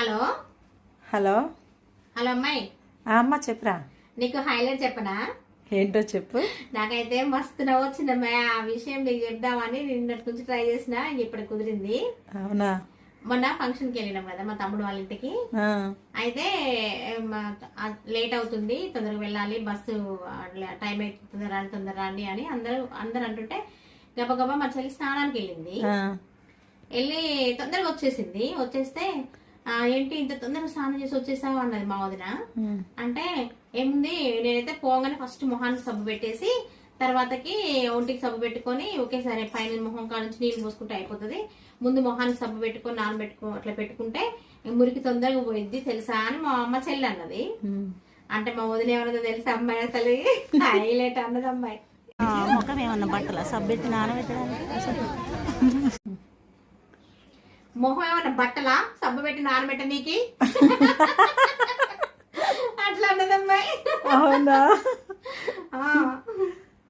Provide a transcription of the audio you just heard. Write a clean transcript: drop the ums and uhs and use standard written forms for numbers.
Hello hello hello అమ్మాయి. అమ్మ చెప్పురా. నీకు హైలైట్ చెప్పనా? ఏంటో చెప్పు. నాకైతే మస్తు నవ్వు వచ్చిందమ్మాయి. ఆ విషయం నీకు చెప్దామని నిన్నటి నుంచి ట్రై చేసిన, ఇప్పుడు కుదిరింది. అవునా? మొన్న ఫంక్షన్కి వెళ్ళినాం కదా మా తమ్ముడు వాళ్ళ ఇంటికి. అయితే లేట్ అవుతుంది, తొందరగా వెళ్ళాలి, బస్సు టైం అవుతుంది, తొందర రండి అని అందరు అంటుంటే గబగబా మా చెల్లి స్నానానికి వెళ్ళింది. వెళ్ళి తొందరగా వచ్చేస్తే ఏంటి ఇంత తొందరగా స్నానం చేసి వచ్చేసావు అన్నది మా వదిన. అంటే ఏముంది, నేనైతే పోగానే ఫస్ట్ మొహానికి సబ్బు పెట్టేసి తర్వాతకి ఒంటికి సబ్బు పెట్టుకొని ఒకేసారి పైన మొహం కాడ నుంచి నీళ్ళు పోసుకుంటే అయిపోతుంది, ముందు మొహానికి సబ్బు పెట్టుకొని అట్లా పెట్టుకుంటే మురికి తొందరగా పోయిద్ది తెలుసా అని మా అమ్మ చెల్లి అన్నది. అంటే మా వదిన ఏమన్నదో తెలుసా అమ్మాయి? అసలు హైలైట్ అన్నది అమ్మాయి. ముఖం ఏమన్నా బట్టల సబ్బు పెట్టి నానబెట్టడానికి? మొహం ఏమన్నా బట్టలా సబ్బు పెట్టి నానబెట్ట నీకి? అట్లా అన్నదమ్మాయి. అవునా?